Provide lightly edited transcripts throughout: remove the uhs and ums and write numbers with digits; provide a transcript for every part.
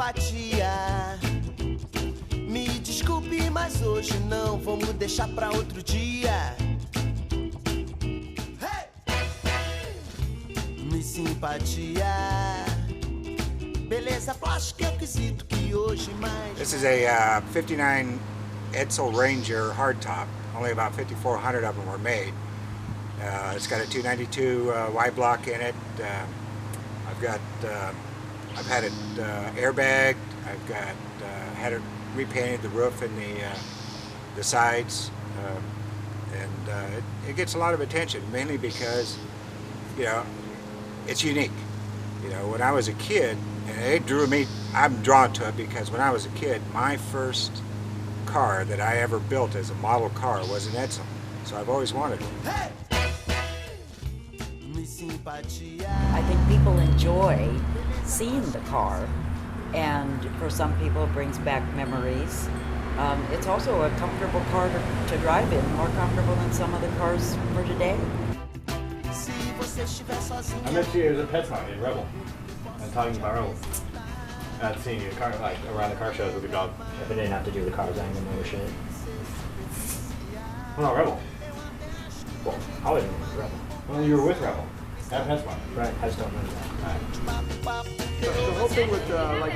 simpatia. Me desculpe, mas hoje não, vamos deixar pra outro dia. Hey! Me simpatia. Beleza plástica é o quesito que hoje mais. This is a 59 Edsel Ranger hardtop. Only about 5,400 of them were made. It's got a 292 Y block in it. I've had it airbagged. I've got had it repainted, the roof and the sides, and it gets a lot of attention, mainly because, you know, it's unique. You know, when I was a kid, and it drew me, I'm drawn to it because when I was a kid, my first car that I ever built as a model car was an Edsel, so I've always wanted it. I think people enjoy seeing the car, and for some people it brings back memories. It's also a comfortable car to drive in, more comfortable than some of the cars for today. I met you as a PetSmart in Rebel, and talking about Rebel. I'd seen you like around the car shows with your dog. If I didn't have to do the cars, I ain't gonna know shit. Well, no, Rebel. Well, I wasn't in Rebel. Well, you were with Rebel at PetSmart. Right, I just don't know that. The whole thing with like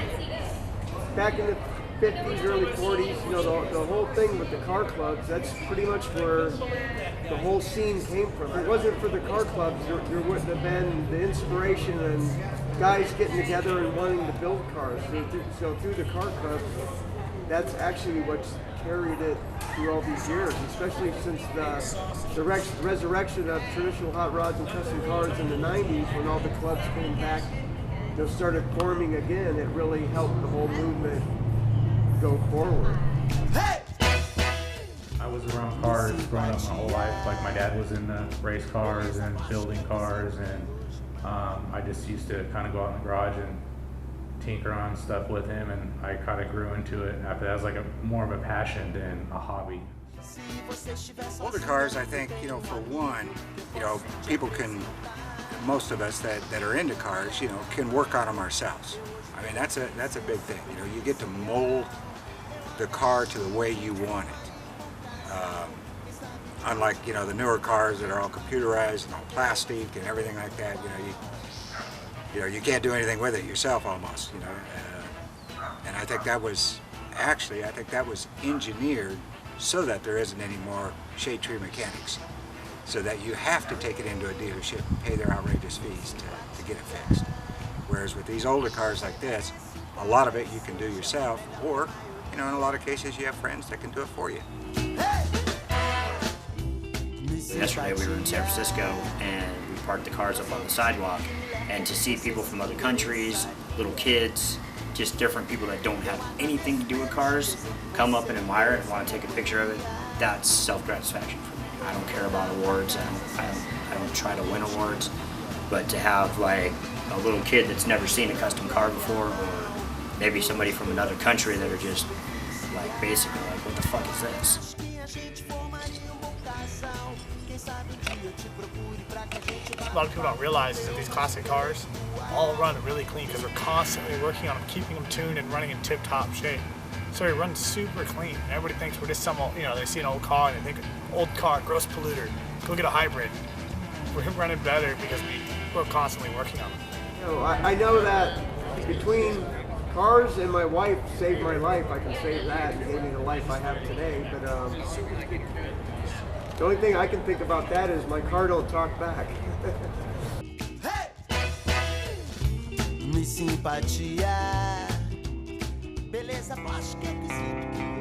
back in the 50s, early 40s, you know, the whole thing with the car clubs, that's pretty much where the whole scene came from. If it wasn't for the car clubs, there wouldn't have been the inspiration and guys getting together and wanting to build cars. So through the car clubs, that's actually what's carried it through all these years, especially since the resurrection of traditional hot rods and custom cars in the 90s, when all the clubs came back, you know, started forming again. It really helped the whole movement go forward. I was around cars growing up my whole life. Like my dad was in the race cars and building cars, and I just used to kind of go out in the garage and tinker on stuff with him, and I kind of grew into it after that. It was like more of a passion than a hobby. Older cars, I think, you know, for one, you know, people can, most of us that are into cars, you know, can work on them ourselves. I mean, that's a big thing. You know, you get to mold the car to the way you want it. Unlike, you know, the newer cars that are all computerized and all plastic and everything like that, you know, you can't do anything with it yourself almost, you know. And I think that was engineered so that there isn't any more shade tree mechanics, so that you have to take it into a dealership and pay their outrageous fees to get it fixed. Whereas with these older cars like this, a lot of it you can do yourself, or, you know, in a lot of cases you have friends that can do it for you. Yesterday we were in San Francisco and we parked the cars up on the sidewalk, and to see people from other countries, little kids, just different people that don't have anything to do with cars come up and admire it and want to take a picture of it, that's self-gratification for me. I don't care about awards, I don't try to win awards, but to have like a little kid that's never seen a custom car before, or maybe somebody from another country that are just like basically like, what the fuck is this? A lot of people don't realize is that these classic cars all run really clean because we're constantly working on them, keeping them tuned and running in tip-top shape. So they run super clean. Everybody thinks we're just some, you know, they see an old car and they think, old car, gross polluter, go get a hybrid. We're running better because we're constantly working on them. You know, I know that between cars and my wife saved my life. I can say that, and gave me the life I have today. But the only thing I can think about that is my car don't talk back. Me simpatia. Beleza plástica é o quesito que